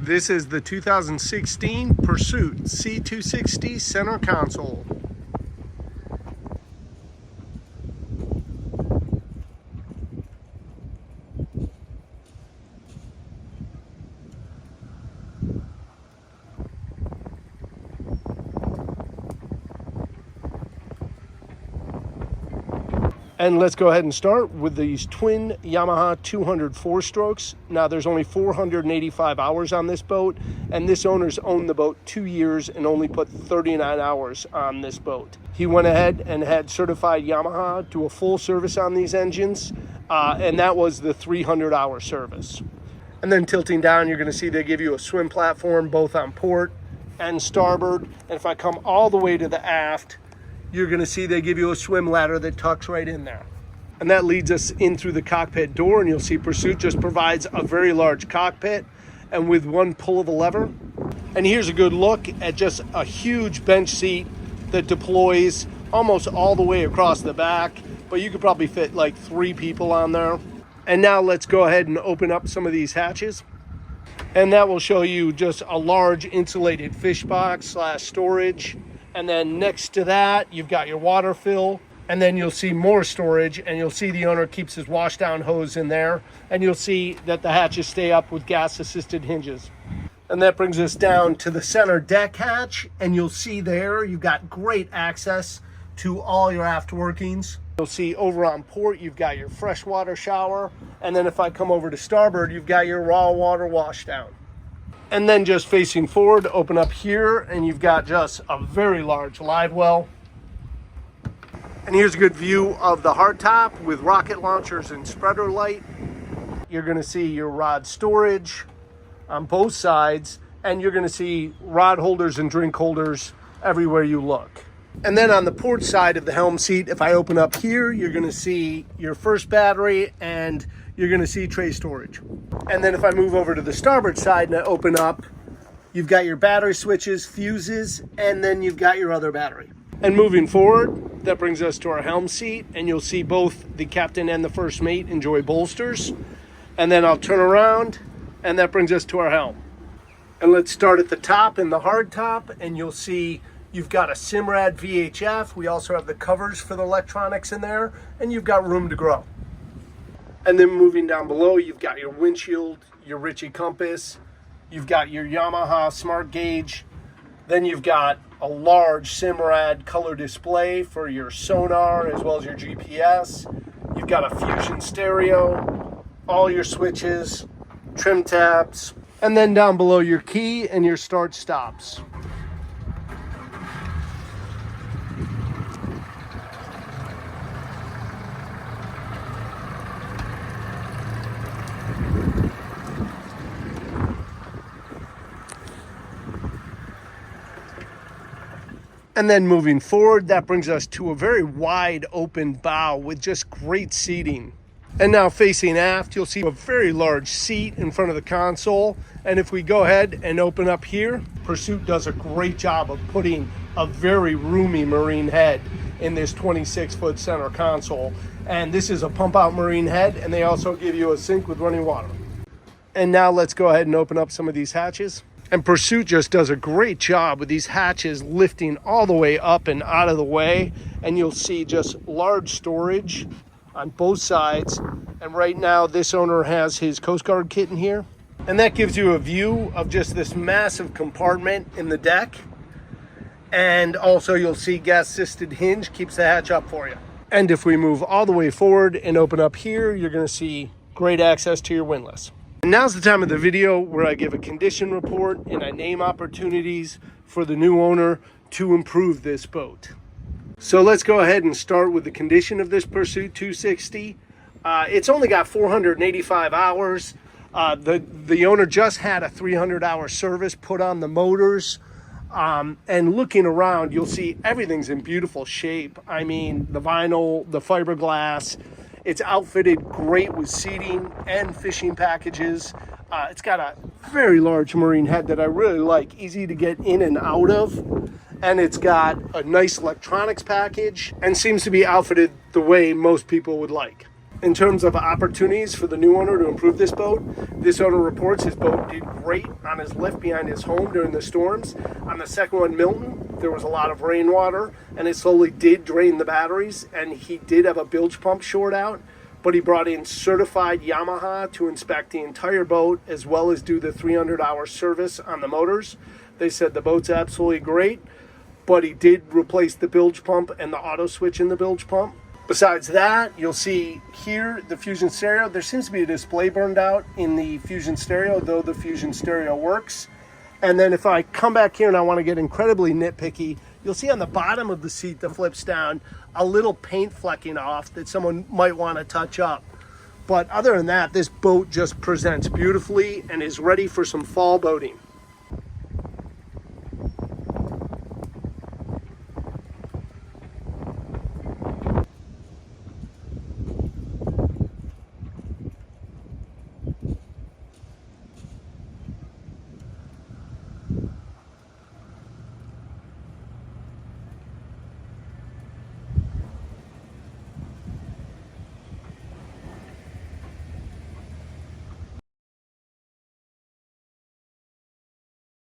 This is the 2016 Pursuit C260 Center Console. And let's go ahead and start with these twin Yamaha 200 4-strokes. Now there's only 485 hours on this boat, and this owner's owned the boat 2 years and only put 39 hours on this boat. He went ahead and had certified Yamaha do a full service on these engines, and that was the 300-hour service. And then tilting down, you're gonna see they give you a swim platform both on port and starboard. And if I come all the way to the aft, you're gonna see they give you a swim ladder that tucks right in there. And that leads us in through the cockpit door, and you'll see Pursuit just provides a very large cockpit and with one pull of a lever. And here's a good look at just a huge bench seat that deploys almost all the way across the back, but you could probably fit like 3 people on there. And now let's go ahead and open up some of these hatches. And that will show you just a large insulated fish box / storage. And then next to that, you've got your water fill, and then you'll see more storage, and you'll see the owner keeps his wash down hose in there, and you'll see that the hatches stay up with gas assisted hinges. And that brings us down to the center deck hatch, and you'll see there you've got great access to all your aft workings. You'll see over on port, you've got your freshwater shower, and then if I come over to starboard, you've got your raw water wash down. And then just facing forward, open up here, and you've got just a very large live well. And here's a good view of the hardtop with rocket launchers and spreader light. You're gonna see your rod storage on both sides, and you're gonna see rod holders and drink holders everywhere you look. And then on the port side of the helm seat, if I open up here, you're gonna see your first battery, and you're gonna see tray storage. And then if I move over to the starboard side and I open up, you've got your battery switches, fuses, and then you've got your other battery. And moving forward, that brings us to our helm seat, and you'll see both the captain and the first mate enjoy bolsters. And then I'll turn around, and that brings us to our helm. And let's start at the top in the hard top, and you'll see you've got a Simrad VHF. We also have the covers for the electronics in there, and you've got room to grow. And then moving down below, you've got your windshield, your Ritchie compass, you've got your Yamaha smart gauge, then you've got a large Simrad color display for your sonar as well as your GPS. You've got a Fusion stereo, all your switches, trim tabs, and then down below your key and your start stops. And then moving forward, that brings us to a very wide open bow with just great seating. And now facing aft, you'll see a very large seat in front of the console. And if we go ahead and open up here, Pursuit does a great job of putting a very roomy marine head in this 26-foot center console. And this is a pump out marine head, and they also give you a sink with running water. And now let's go ahead and open up some of these hatches. And Pursuit just does a great job with these hatches lifting all the way up and out of the way. And you'll see just large storage on both sides. And right now, this owner has his Coast Guard kit in here. And that gives you a view of just this massive compartment in the deck. And also you'll see gas-assisted hinge keeps the hatch up for you. And if we move all the way forward and open up here, you're gonna see great access to your windlass. And now's the time of the video where I give a condition report and I name opportunities for the new owner to improve this boat. So let's go ahead and start with the condition of this Pursuit 260. It's only got 485 hours. The owner just had a 300-hour service put on the motors. And looking around, you'll see everything's in beautiful shape. I mean, the vinyl, the fiberglass. It's outfitted great with seating and fishing packages. It's got a very large marine head that I really like, easy to get in and out of. And it's got a nice electronics package and seems to be outfitted the way most people would like. In terms of opportunities for the new owner to improve this boat, this owner reports his boat did great on his lift behind his home during the storms. On the second one, Milton, there was a lot of rainwater and it slowly did drain the batteries, and he did have a bilge pump short out, but he brought in certified Yamaha to inspect the entire boat as well as do the 300-hour service on the motors. They said the boat's absolutely great, but he did replace the bilge pump and the auto switch in the bilge pump. Besides that, you'll see here the Fusion stereo. There seems to be a display burned out in the Fusion stereo, though the Fusion stereo works. And then if I come back here and I want to get incredibly nitpicky, you'll see on the bottom of the seat that flips down a little paint flecking off that someone might want to touch up. But other than that, this boat just presents beautifully and is ready for some fall boating.